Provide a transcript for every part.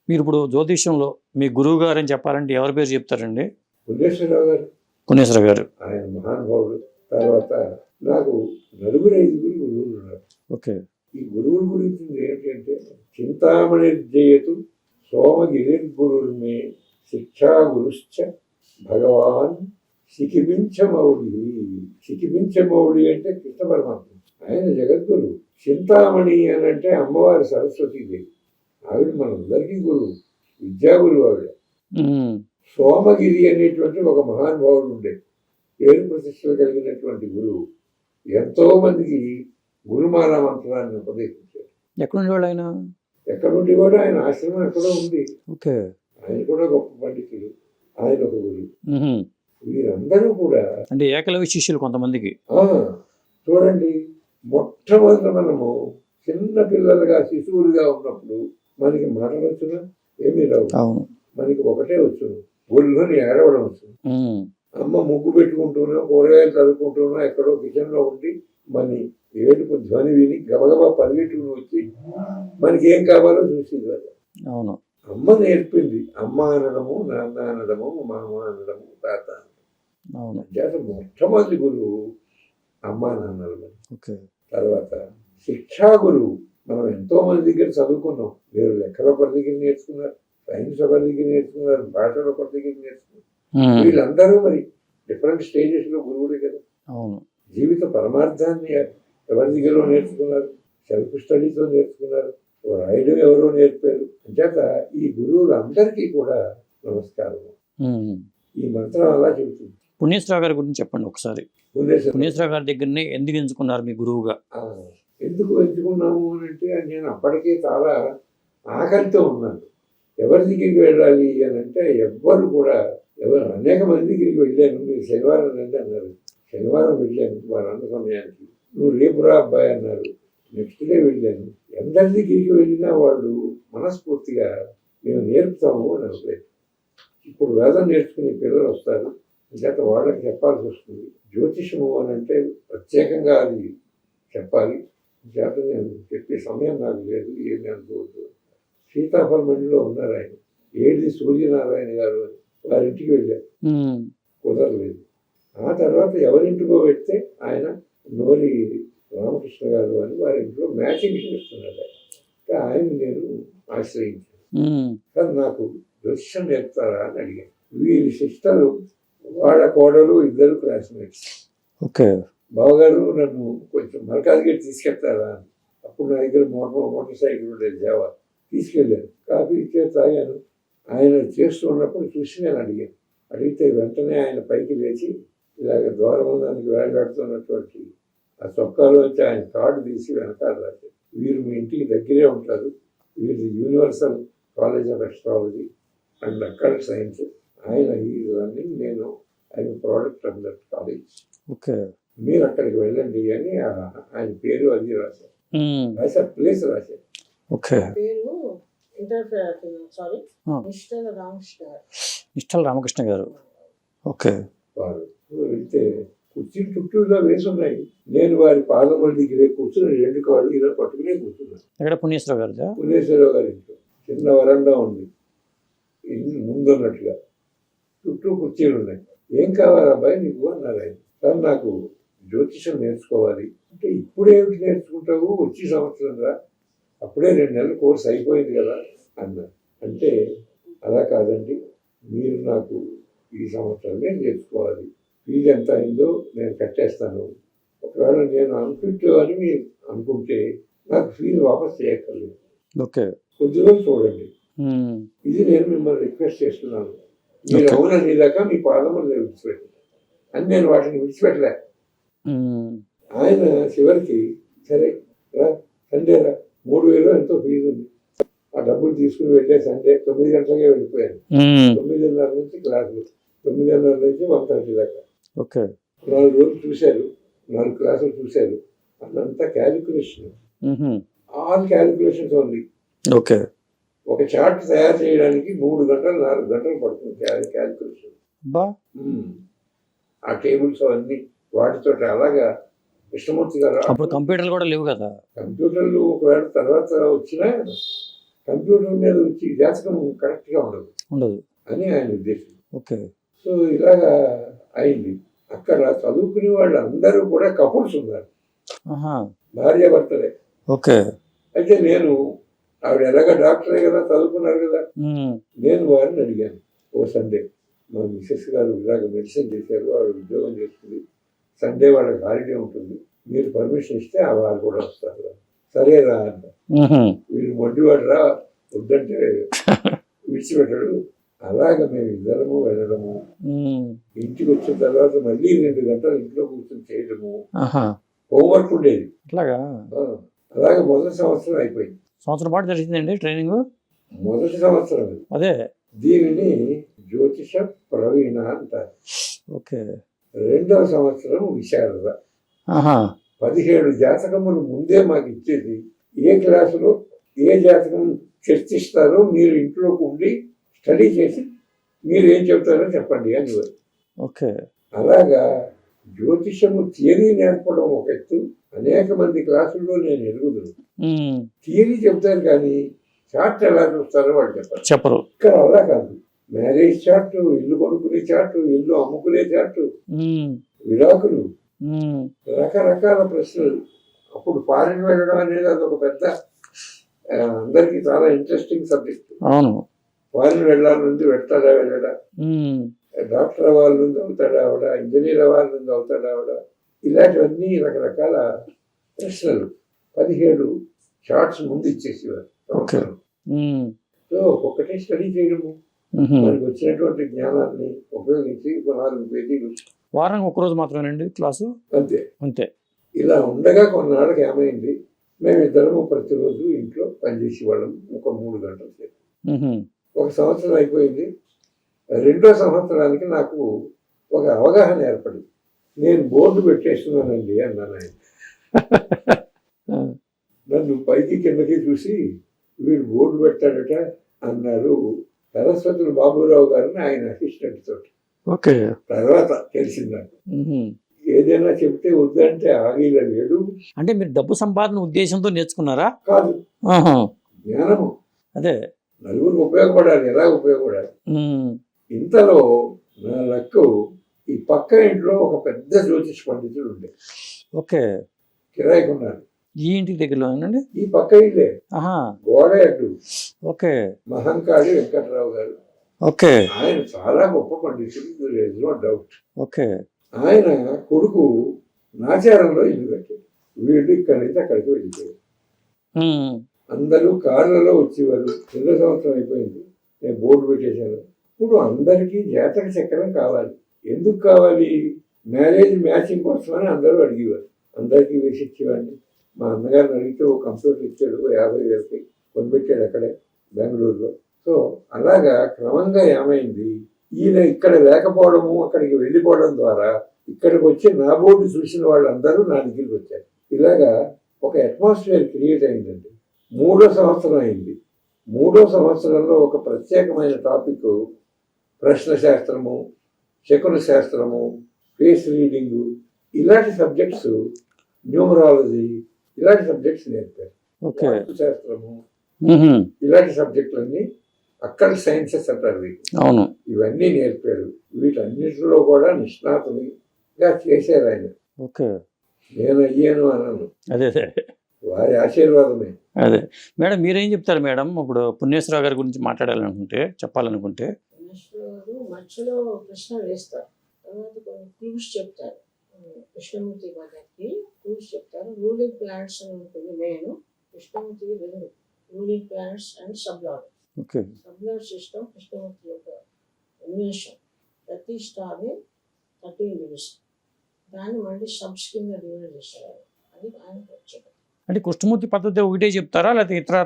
మీరు ఇప్పుడు జ్యోతిష్యంలో మీ గురువు గారు అని చెప్పాలంటే ఎవరి పేరు చెప్తారండి? పుణ్యేశ్వరరావు గారు, పుణ్యేశ్వర గారు. ఆయన మహానుభావుడు. తర్వాత నాకు నలుగురు ఐదుగురు గురువులు ఉన్నారు. ఓకే. ఈ గురువుల గురించి ఏంటంటే చింతామణి జయతు సోమగిరిర్గురుర్మే శిక్షా గురుశ్చ భగవాన్ సికిపించమౌళి. సికిపించమౌళి అంటే కృష్ణ పరమాత్మ, ఆయన జగద్గురు. చింతామణి అని అంటే అమ్మవారి సరస్వతీదేవి, ఆవిడ మనందరికీ గురువు, విద్యాగురువు ఆవిడ. సోమగిరి అనేటువంటి ఒక మహానుభావుడు ఉండే, పేరు ప్రతిష్టలు కలిగినటువంటి గురువు. ఎంతో మందికి గురుమాల మంత్రాన్ని ఉపదేశించారు. ఎక్కడుండేవాడు ఆయన? ఎక్కడుండి కూడా ఆయన ఆశ్రమం ఎక్కడో ఉంది. ఓకే. ఆయన కూడా గొప్ప పండితుడు, ఆయన ఒక గురువు. వీరందరూ కూడా అంటే ఏకలవ్య శిష్యులు కొంతమందికి. చూడండి, మొట్టమొదట మనము చిన్న పిల్లలుగా శిశువులుగా ఉన్నప్పుడు మనకి మాటలు వచ్చునా? ఏమీ రావు. మనకి ఒకటే వచ్చును, ఒళ్ళుని ఏడవడం వచ్చును. అమ్మ ముగ్గు పెట్టుకుంటూనో కూరగాయలు చదువుకుంటూనో ఎక్కడో కిచెన్ లో ఉండి మన ఏడుపు ధ్వని విని గబగబా పరిగెట్టుకుని వచ్చి మనకి ఏం కావాలో చూసేది వాళ్ళు. అవును, అమ్మ నేర్పింది. అమ్మ అనడము, నాన్న అనడము, మామ అనడము, తాత అనడము. అవును. మొట్టమొదటి గురువు అమ్మ నాన్నలు. ఓకే. తర్వాత శిక్షా గురువు. మనం ఎంతో మంది దగ్గర చదువుకున్నాం. మీరు లెక్కలు ఒకరి దగ్గర నేర్చుకున్నారు, సైన్స్ ఒకరి దగ్గర నేర్చుకున్నారు, భాషలు ఒకరి దగ్గర నేర్చుకున్నారు. వీళ్ళందరూ మరి డిఫరెంట్ స్టేజెస్ లో గురువులే కదా. అవును. జీవిత పరమార్థాన్ని ఎవరి దగ్గర నేర్చుకున్నారు, సెల్ఫ్ స్టడీతో నేర్చుకున్నారు, రాయడం ఎవరో నేర్పారు. అంచేత ఈ గురువులందరికీ కూడా నమస్కారం. ఈ మంత్రం అలా చెబుతుంది. పుణ్యేశ్వరరావు గారి గురించి చెప్పండి ఒకసారి. పుణ్యేశ్వరరావు గారి దగ్గరనే ఎందుకు ఎంచుకున్నారు మీ గురువుగా? ఎందుకు ఎంచుకున్నాము అని అంటే, నేను అప్పటికే చాలా ఆకలితో ఉన్నాను. ఎవరి దగ్గరికి వెళ్ళాలి అని అంటే ఎవ్వరు కూడా అనేక మంది దగ్గరికి వెళ్ళాను. మీరు శనివారం రండి అన్నారు, శనివారం వెళ్ళాను. వారు అన్న సమయానికి నువ్వు రేపు రా అబ్బాయి అన్నారు. నెక్స్ట్ డే వెళ్ళాను. అందరి దగ్గరికి వెళ్ళినా వాళ్ళు మనస్ఫూర్తిగా మేము నేర్పుతాము అని అనుకోలేదు. ఇప్పుడు వేదం నేర్చుకునే పిల్లలు వస్తారు, చేత వాళ్ళకి చెప్పాల్సి వస్తుంది. జ్యోతిషము అని అంటే ప్రత్యేకంగా అది చెప్పాలి. చేత నేను చెప్పే సమయం నాకు లేదు, ఏమి అనుకోవద్దు. సీతాఫలమండిలో ఉన్నారు ఆయన, ఏడి సూర్యనారాయణ గారు అని, వారింటికి వెళ్ళారు, కుదరలేదు. ఆ తర్వాత ఎవరింటికో పెడితే ఆయన నోరి రామకృష్ణ గారు అని వారింట్లో మ్యాచింగ్ ఇస్తున్నారు. ఆయన నేను ఆశ్రయించాను. కానీ నాకు జ్యోతిషం నేర్పుతారా అని అడిగాను. వీరి సిస్టరు వాళ్ళ కోడలు ఇద్దరు క్లాస్మేట్స్. ఓకే. బావగారు నన్ను కొంచెం మరకాజ్గేట్ తీసుకెళ్తారా అని. అప్పుడు నా దగ్గర మోటార్ సైకిల్ ఉండేది, జావా. తీసుకెళ్ళాను, కాఫీ ఇచ్చే తాగాను. ఆయన చేస్తూ ఉన్నప్పుడు చూసి నేను అడిగాను. అడిగితే వెంటనే ఆయన పైకి లేచి ఇలాగ ద్వారబంధానికి వేలాడుతున్నటువంటి ఆ చొక్కాలోంచి ఆయన కార్డు తీసి వెనకాల రాశారు. వీరు మీ ఇంటికి దగ్గరే ఉంటారు, వీరి universal college of astrology and occult science. ఆయన ఈ రన్నింగ్, నేను ఆయన product of that college. Okay. మీరు అక్కడికి వెళ్ళండి అని ఆయన పేరు అది రాశారు. రాశారు, ప్లేస్ రాశారు. ఓకే. నిష్టల రామకృష్ణ గారు. ఓకే. వారు వెళ్తే కుర్చీలు చుట్టూగా వేసి ఉన్నాయి. నేను వారి పాదముల దగ్గరే కూర్చుని 2 కాళ్ళు ఇలా పట్టుకునే కూర్చున్నాను. ఎక్కడ? పుణ్యేశ్వరరావు గారు. పుణ్యేశ్వరరావు గారి ఇంట్లో చిన్న వరండా ఉంది ముందున్నట్టుగా, చుట్టూ కుర్చీలు ఉన్నాయి. ఏం కావాలి అబ్బాయి నీకు అన్నారు ఆయన. సార్ నాకు జ్యోతిషం నేర్చుకోవాలి అంటే. ఇప్పుడేమిటి నేర్చుకుంటావు, వచ్చే సంవత్సరం రా, అప్పుడే 2 నెలల కోర్సు అయిపోయింది కదా అన్నారు. అంటే అలా కాదండి, మీరు నాకు ఈ సంవత్సరమే నేర్చుకోవాలి, ఫీజు ఎంత అయిందో నేను కట్టేస్తాను. ఒకవేళ నేను అన్ఫిట్ అని మీరు అనుకుంటే నాకు ఫీజు వాపస్ చేయక్కర్లేదు. ఓకే. కొద్ది రోజులు చూడండి, ఇది నేను మిమ్మల్ని రిక్వెస్ట్ చేస్తున్నాను. మీరు అవునని దాకా మీ పాదములు నేను విడిచిపెట్టాను అని. నేను వాటిని విడిచిపెట్టలే. ఆయన చివరికి సరే రా, సండే రా, 3000 ఎంతో ఫీజు ఉంది, ఆ డబ్బులు తీసుకుని వెళ్ళే సండే 9 గంటలకే వెళ్ళిపోయాను. 9:30 నుంచి క్లాసులు, 9:30 నుంచి 1:30 దాకా. ఓకే. 4 రోజులు చూశారు, 4 క్లాసులు చూశారు. అదంతా calculation, all calculations only. Okay. ఒక చార్ట్ తయారు చేయడానికి 3 గంటలు 4 గంటలు పడుతుంది క్యాలిక్యులేషన్. ఆ టేబుల్స్ అవన్నీ వాటితో అలాగా కృష్ణమూర్తి గారు. అప్పుడు కంప్యూటర్లు కూడా లేవు కదా. కంప్యూటర్లు ఒకవేళ తర్వాత వచ్చినా కంప్యూటర్ మీద వచ్చి జాతకం కరెక్ట్గా ఉండదు ఉండదు. అని ఆయన ఉద్దేశం. ఓకే. సో ఇలాగా అయింది. అక్కడ చదువుకునే వాళ్ళు అందరూ కూడా కపుల్స్ ఉన్నారు, ఆహా. భార్యాభర్తలే. ఓకే. అయితే నేను ఆవిడ ఎలాగ డాక్టరే కదా, చదువుకున్నారు కదా, ఉమ్. నేను వారిని అడిగాను. ఓ సండే మా మిస్సెస్ గారు ఇలాగ మెడిసిన్ చేశారు, ఆవిడ ఉద్యోగం చేస్తుంది, సండే వాళ్ళకి హాలిడే ఉంటుంది, మీరు పర్మిషన్ ఇస్తే ఆ వారు కూడా వస్తారు. సరేరా అన్న. వీళ్ళు మొండివాడు రా, వద్దంటే విడిచిపెట్టాడు. అలాగ మేము ఇద్దరము వెళ్ళడము, ఇంటికి వచ్చిన తర్వాత మళ్ళీ 2 గంటలు ఇంట్లో కూర్చొని చేయడము, హోంవర్క్ ఉండేది. అట్లాగా అలాగే మొదటి సంవత్సరం అయిపోయింది. సంవత్సరం పాటు జరిగిందండి ట్రైనింగ్? మొదటి సంవత్సరం అది. అదే దీనిని జ్యోతిష ప్రవీణ అంటారు. ఓకే. రెండవ సంవత్సరం విశారద. 17 జాతకములు ముందే మాకు ఇచ్చేది. ఏ క్లాసులో ఏ జాతకం చర్చిస్తారో మీరు ఇంట్లోకి ఉండి స్టడీ చేసి మీరు ఏం చెప్తారో చెప్పండి అని. ఓకే. అలాగా జ్యోతిషము థియరీ నేర్పడం ఒక ఎత్తు. అనేక మంది క్లాసుల్లో నేను ఎరుగుదును. థియరీ చెప్తారు కానీ చార్ట్ ఎలా చూస్తారో వాళ్ళు చెప్పరు. ఇక్కడ అలా కాదు. మ్యారేజ్ చార్ట్, ఇల్లు కొనుక్కునే చార్ట్, ఇల్లు అమ్ముకునే చార్ట్, విడాకులు, రకరకాల ప్రశ్నలు. అప్పుడు ఫారిన్ వెళ్ళడం అనేది అదొక పెద్ద, అందరికీ చాలా ఇంట్రెస్టింగ్ సబ్జెక్ట్. అవును. ఫారిన్ వెళ్ళాలి, వెళ్తాడా వెళ్ళడా, డాక్టర్ అవ్వాలి నుండి అవుతాడా ఆవిడ, ఇంజనీర్ అవ్వాలి నుండి అవుతాడా ఆవిడ, ఇలాంటివన్నీ రకరకాల ప్రశ్నలు 17 షార్ట్స్ ముందు ఇచ్చేసేవారు. సో ఒక్కొక్కటే స్టడీ చేయడము, మనకు వచ్చినటువంటి జ్ఞానాన్ని ఉపయోగించి 4 పేజీలు. వారానికి ఒక్కరోజు మాత్రమేనండి క్లాసు? అంతే అంతే. ఇలా ఉండగా కొన్నాళ్ళకి ఏమైంది, మేమిద్దరము ప్రతిరోజు ఇంట్లో పనిచేసేవాళ్ళం ఒక 3 గంటల సేపు. ఒక సంవత్సరం అయిపోయింది. రెండో సంవత్సరానికి నాకు ఒక అవగాహన ఏర్పడింది. నేను బోర్డు పెట్టేస్తున్నానండి అన్నాను. ఆయన నన్ను పైకి కిందకి చూసి వీడు బోర్డు పెట్టాడట అన్నారు సరస్వతులు బాబురావు గారిని, ఆయన అసిస్టెంట్ తోటి. ఓకే. తర్వాత తెలిసింది నాకు. ఏదైనా చెప్తే వద్దంటే ఆగిలా లేడు. అంటే మీరు డబ్బు సంపాదన ఉద్దేశంతో నేర్చుకున్నారా? కాదు, జ్ఞానము. అదే నలుగురికి ఉపయోగపడాలి, ఎలా ఉపయోగపడాలి. ఇంతలో నా లక్కు ఈ పక్క ఇంట్లో ఒక పెద్ద జ్యోతిష్ పండితుడు ఉండే. ఓకే. కిరాయికి ఉన్నారు. ఈ ఇంటికి దగ్గరలో ఈ పక్క ఇల్లే, గోడ అడ్డు. ఓకే. మహంకాళి వెంకటరావు గారు. ఓకే. ఆయన చాలా గొప్ప పండితుడు, నో డౌట్. ఓకే. ఆయన కొడుకు నాచారంలో ఇల్లు కట్టాడు. వీళ్ళు ఇక్కడి నుంచి అక్కడికి వెళ్ళిపోయారు. అందరూ కార్లలో వచ్చేవారు. 2వ సంవత్సరం అయిపోయింది, నేను బోర్డు పెట్టేశాను. ఇప్పుడు అందరికీ జాతక చక్రం కావాలి. ఎందుకు కావాలి? మ్యారేజ్ మ్యాచింగ్ కోసమని అందరూ అడిగేవారు. అందరికీ వేసి ఇచ్చేవాడిని. మా అన్నగారిని అడిగితే ఒక కంప్యూటర్ ఇచ్చాడు, 50,000కి కొనిపెట్టాడు అక్కడే బెంగళూరులో. సో అలాగా క్రమంగా ఏమైంది, ఈయన ఇక్కడ లేకపోవడము, అక్కడికి వెళ్ళిపోవడం ద్వారా ఇక్కడికి వచ్చి నా బోర్డు చూసిన వాళ్ళందరూ నా దగ్గరికి వచ్చారు. ఇలాగా ఒక అట్మాస్ఫియర్ క్రియేట్ అయిందండి. 3వ సంవత్సరం అయింది. 3వ సంవత్సరంలో ఒక ప్రత్యేకమైన టాపిక్ ప్రశ్న శాస్త్రము, శకున శాస్త్రము, ఫేస్ రీడింగు, ఇలాంటి సబ్జెక్ట్స్, న్యూమరాలజీ, ఇలాంటి సబ్జెక్ట్స్ నేర్పారు. శాస్త్రము, ఇలాంటి సబ్జెక్టులన్నీ అక్కడ సైన్సెస్ అంటారు. అవును, ఇవన్నీ నేర్పారు. వీటన్నిటిలో కూడా నిష్ణాతునిగా చేశారు ఆయన. ఓకే. నేను అయ్యాను అన్నాను, అదే వారి ఆశీర్వాదమే. అదే మేడం, మీరేం చెప్తారు మేడం? ఇప్పుడు పుణ్యేశ్వరరావు గారి గురించి మాట్లాడాలనుకుంటే, చెప్పాలనుకుంటే? మధ్యలో ప్రశ్న వేస్తారు, తర్వాత కొన్ని క్లూస్ చెప్తారు. కృష్ణమూర్తి గారికి క్లూస్ చెప్తారు. రూలింగ్ ప్లానెట్స్ అని ఉంటుంది main. Krishnamurthy 2 ruling planets and sublord. Okay. Sublord system Krishnamurthy యొక్క ఇన్వెన్షన్. ప్రతి స్టార్ని 13 డివిజన్, దాన్ని మళ్ళీ సబ్స్ కింద డివైడ్ చేస్తారు. అది ఆయన ప్రత్యేకత. అంటే కృష్ణమూర్తి పద్ధతి ఒకటే చెప్తారా, లేకపోతే ఇతర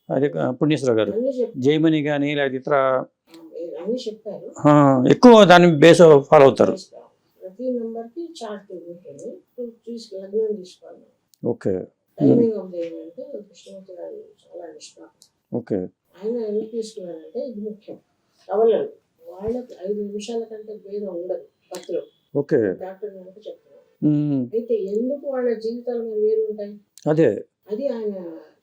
అదే పుణ్యేశ్వరరావు గారు జైమని కానీ లేకపోతే ఇతర అన్ని చెప్పారు? ఎక్కువ దాన్ని బేస్ ఫాలో అవుతారు. ప్రతి నెంబర్ కి చార్ట్ ఉంటుంది, లగ్నం తీసుకోవాలి. Okay. Timing of the event Krishnamurthy గారు చాలా నిష్ణాతం. ఓకే. ఆయన ఎందుకు తీసుకున్నారంటే ఇది ముఖ్యం. కవలలు వాళ్ళకి 5 నిమిషాల కంటే భేదం ఉండదు భక్తులు. ఓకే. డాక్టర్ కనుక చెప్తున్నారు. అయితే ఎందుకు వాళ్ళ జీవితాలు మరి వేరు ఉంటాయి? అదే అది ఆయన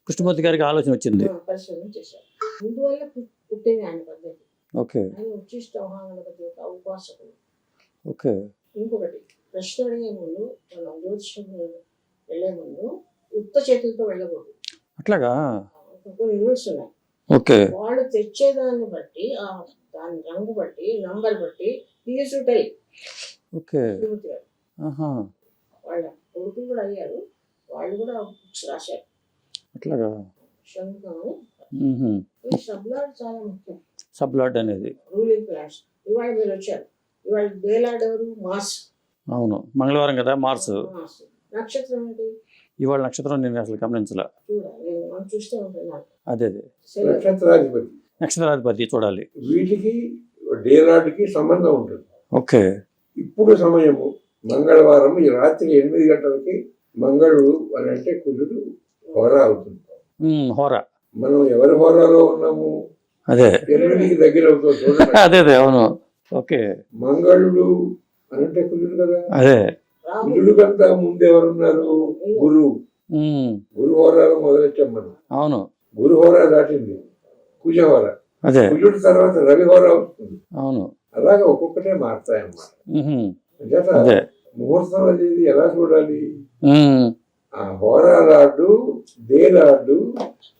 కృష్ణమూర్తి గారికి ఆలోచన వచ్చింది. పరిశోధన చేశారు. అందువల్ల పుట్టింది ఆయన పద్ధతి. ఓకే ఆయన ఉచ్చిష్ట మహాగణపతి యొక్క ఉపాసకులు. ఓకే ఇంకొకటి ప్రశ్న అడిగే ముందు మనం జ్యోతిషం వెళ్ళే ముందు ఉత్త చేతులతో వెళ్ళకూడదు. అట్లాగా. కొన్ని రూల్స్ ఉన్నాయి. ఓకే వాళ్ళు తెచ్చేదాన్ని బట్టి దాని రంగు బట్టి నంబర్ బట్టి తీసుటై ఓకే తిరుమతి గారు ఆహా వాళ్ళ కొడుకులు కూడా అయ్యారు. వాళ్ళు కూడా బుక్స్ రాశారు. అట్లాగా. శంఖము మ్హూ. ఈ సబ్లాడ్ చాలా ముఖ్యం. సబ్లాట్ అనేది రూలింగ్ ప్లాన్స్. ఇవాళ మీరు వచ్చారు. ఇవాళ వేలాడెవరు మాస్. అవును మంగళవారం కదా మార్స్. మాస్ నక్షత్రం ఏంటి? ఇవాళ నక్షత్రం నేను అసలు గమనించలే. చూడాలి మనం చూస్తే ఉంటున్నాను. అదే అదే నక్షత్రాధిపతి నక్షత్రాధిపతి చూడాలి. వీటికి డేలాడ్కి సంబంధం ఉంటుంది. ఓకే ఇప్పుడు సమయము మంగళవారం ఈ రాత్రి 8 గంటలకి మంగళుడు అని అంటే కుజుడు హోరా అవుతుంది. హోరా. మనం ఎవరి హోరాలో ఉన్నాము? అదే 8కి దగ్గర అవుతుంది చూడండి. అదే అదే అవును. ఓకే మంగళుడు అని అంటే కుజుడు కదా. అదే కుజుడు కంతా ముందు ఎవరున్నారు? గురువు. గురు హోరాలో మొదలెట్టాం మనం. అవును గురు హోరా దాటింది కుజ హోరా. అదే కుజుడు తర్వాత రవి హోరా అవుతుంది. అవును అలాగే ఒక్కొక్కటే మారుతాయన్నమాట. అంచేత అదే ముహూర్తం అనేది ఎలా చూడాలి? ఉమ్, ఆ హోరా లార్డు డే లార్డు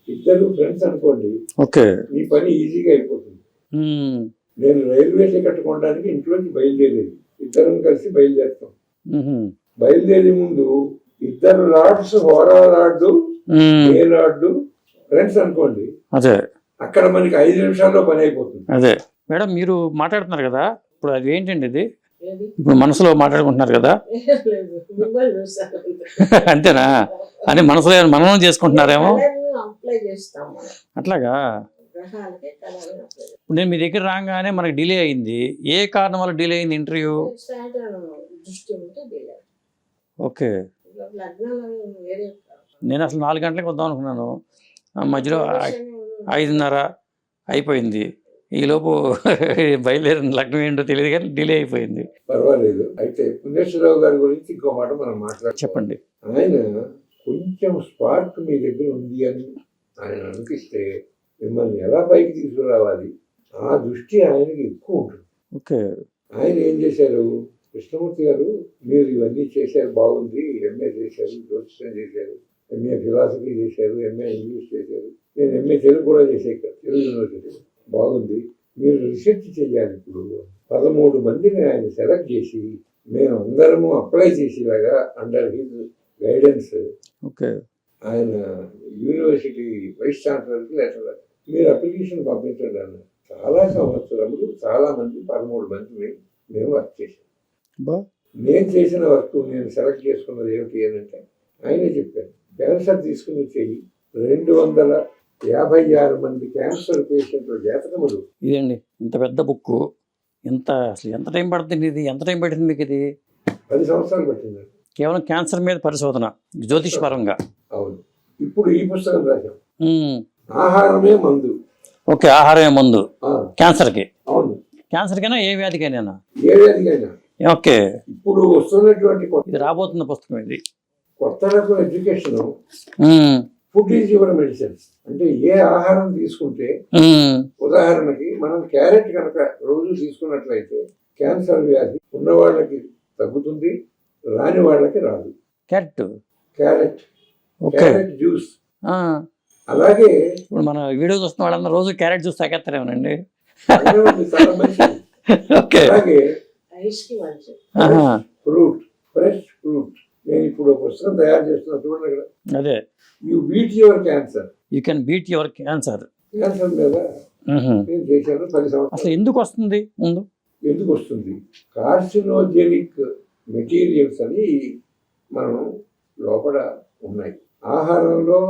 ఇద్దరు ఫ్రెండ్స్ అనుకోండి, ఓకే ఈ పని ఈజీగా అయిపోతుంది. ఉమ్, నేను రైల్వే టికెట్ కొనడానికి ఇంట్లోంచి బయలుదేరేది, ఇద్దరం కలిసి బయలుదేరుతాం. ఉహుం, బయలుదేరే ముందు ఇద్దరు లార్డ్స్ హోరా లార్డు ఉమ్, డే లార్డు ఫ్రెండ్స్ అనుకోండి, అదే అక్కడ మనకి 5 నిమిషాల్లో పని అయిపోతుంది. అదే. మేడం మీరు మాట్లాడుతున్నారు కదా, ఇప్పుడు అది ఏంటండి ఇది? ఏది? ఇప్పుడు మనసులో మాట్లాడుకుంటున్నారు కదా, లేదు మిమ్మల్ని చూస్తాను. అంతేనా? అని మనసులో ఏమైనా మననం చేసుకుంటున్నారేమో. కలర్ని అప్లై చేస్తాం మనం. అట్లాగా. గ్రహాలకి కలర్ని అప్లై ఇప్పుడు నేను మీ దగ్గర రాగానే మనకి డిలే అయింది. ఏ కారణం వల్ల డిలే అయింది ఇంటర్వ్యూ? సాయంత్రం దృష్టి ఉంటే తెలియదు. ఓకే. లగ్నాలు వేరే నేను అసలు 4 గంటలకు వద్దాం అనుకున్నాను. మధ్యలో 5:30 అయిపోయింది. ఈలోపు బయలుదేరిన లగ్నం ఏంటో తెలియదు కానీ డిలే అయిపోయింది. పర్వాలేదు. అయితే పుణ్యేశ్వరరావు గారి గురించి ఇంకో మాట మనం మాట్లాడుతాం. చెప్పండి. ఆయన కొంచెం స్పార్క్ మీ దగ్గర ఉంది అని ఆయన అనిపిస్తే మిమ్మల్ని ఎలా పైకి తీసుకురావాలి ఆ దృష్టి ఆయనకి ఎక్కువ ఉంటుంది. ఓకే. ఆయన ఏం చేశారు? కృష్ణమూర్తి గారు మీరు ఇవన్నీ చేశారు, బాగుంది, ఎంఏ చేశారు, జ్యోతిష్యం చేశారు, ఎంఏ ఫిలాసఫీ చేశారు, ఎంఏ ఇంగ్లీష్ చేశారు, నేను ఎంఏ తెలుగు కూడా చేశాను ఇక్కడ తెలుగు యూనివర్సిటీ, బాగుంది, మీరు రీసెర్చ్ చేయాలి. ఇప్పుడు 13 మందిని ఆయన సెలెక్ట్ చేసి మేము అందరము అప్లై చేసేలాగా అండర్ హిజ్ గైడెన్స్ ఓకే. ఆయన యూనివర్సిటీ వైస్ ఛాన్సలర్కి లెటర్ మీరు అప్లికేషన్ పంపించండి అన్న. చాలా సంవత్సరములు చాలా మంది 13 మందిని మేము వర్క్ చేశాం. బా నేను చేసిన వర్క్ నేను సెలెక్ట్ చేసుకున్నది ఏమిటి అని అంటే ఆయనే చెప్పాను, క్యాన్సర్ తీసుకుని చెయ్యి 256 మంది క్యాన్సర్ పేషెంట్ల జాతకములు. ఇదండి ఇంత పెద్ద బుక్. అసలు ఎంత టైం పడుతుంది ఇది? ఎంత టైం పట్టింది మీకు ఇది? 10 సంవత్సరాలు పట్టింది. కేవలం క్యాన్సర్ మీద పరిశోధన జ్యోతిష్ పరంగా. అవును. ఇప్పుడు ఈ పుస్తకం రాశాం, ఉమ్, ఆహారమే మందు. ఓకే. ఆహారమే మందు ఆ, క్యాన్సర్కి. అవును. క్యాన్సర్కైనా ఏ వ్యాధికైనా? ఏ వ్యాధికైనా. ఓకే. ఇప్పుడు వస్తున్నటువంటి ఇది రాబోతున్న పుస్తకం ఇది. కొత్త రకం education um, food is your medicine. అంటే ఏ ఆహారం తీసుకుంటే, ఉమ్, ఉదాహరణకి మనం క్యారెట్ కనుక రోజు తీసుకున్నట్లయితే క్యాన్సర్ వ్యాధి ఉన్న వాళ్ళకి తగ్గుతుంది, రాని వాళ్ళకి రాదు. Carrot. Carrot okay. Carrot juice. ఆ, అలాగే ఇప్పుడు మన వీడియో చూస్తున్న వాళ్ళందరూ రోజు క్యారెట్ జ్యూస్ తాగేస్తారేమోనండి. చాలా మంచిది. ఓకే. అలాగే ఐస్కి మంచిది. ఆహా, ఫ్రెష్ ఫ్రూట్. నేను ఇప్పుడు ఒక పుస్తకం తయారు చేస్తున్నా చూడండి ఇక్కడ. అదే you beat your cancer. You can beat your cancer. Cancer మీద నేను చేశాను 10 సంవత్సరాలు. అసలు ఎందుకు వస్తుంది ముందు? ఎందుకు వస్తుంది? కార్సినోజెనిక్ మెటీరియల్స్ అని మనం లోపల ఉన్నాయి. ఆహారంలో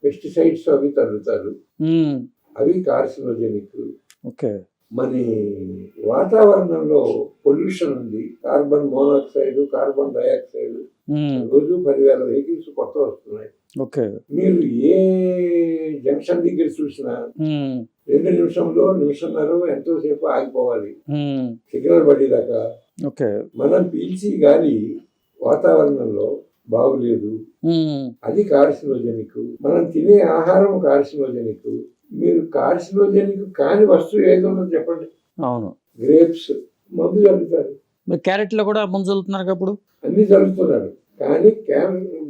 పెస్టిసైడ్స్ అవి తగ్గుతారు, ఉమ్, అవి కార్సినోజెనిక్. ఓకే. మన వాతావరణంలో పొల్యూషన్ ఉంది, కార్బన్ మోనాక్సైడ్, కార్బన్ డైఆక్సైడ్. ఉమ్, రోజు 10,000 వెహికల్స్ కొత్త వస్తున్నాయి. ఓకే. మీరు ఏ జంక్షన్ దగ్గర చూసినా ఉమ్, 2 నిమిషంలో నిమిషంన్నర ఎంతోసేపు ఆగిపోవాలి ఉమ్, సిగ్నల్ పడేదాకా. ఓకే. మనం పీల్చి గాలి వాతావరణంలో బాగులేదు, ఉమ్, అది కార్సినోజెనిక్. మనం తినే ఆహారం కార్సినోజెనిక్. మీరు కార్సినోజెనిక్ కాని వస్తువు ఏదో ఉన్నదో చెప్పండి. అవును. గ్రేప్స్ మందు చల్లుతారు, మరి క్యారెట్లో కూడా ముందు చల్లుతున్నారు అప్పుడు. అన్ని చల్లుతున్నారు, కానీ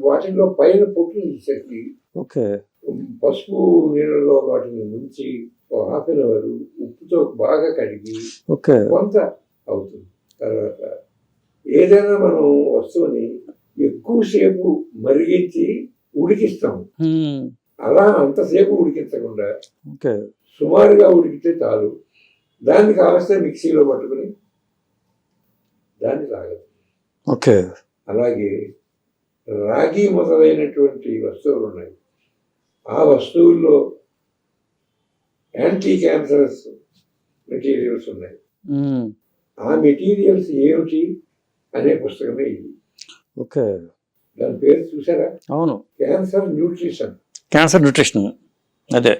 వాటిల్లో పైన పొట్టు తీసేసి ఓకే. పసుపు నీళ్ళలో వాటిని ముంచి హాఫ్ అన్ అవర్ ఉప్పుతో బాగా కడిగి ఓకే. కొంత అవుతుంది. తర్వాత ఏదైనా మనం వస్తువుని ఎక్కువసేపు మరిగించి ఉడికిస్తాం, ఉమ్, అలా అంతసేపు ఉడికించకుండా ఓకే. సుమారుగా ఉడికితే చాలు. దాన్ని కావస్తే మిక్సీలో పట్టుకుని దాన్ని తాగదు. ఓకే. అలాగే రాగి మొదలైనటువంటి వస్తువులు ఉన్నాయి. ఆ వస్తువుల్లో యాంటీ క్యాన్సరస్ మెటీరియల్స్ ఉన్నాయి. ఉమ్, ఆ మెటీరియల్స్ ఏమిటి అనే పుస్తకమే ఇది. ఓకే. దాని పేరు చూసారా? అవును. Cancer nutrition. Cancer nutrition. అదే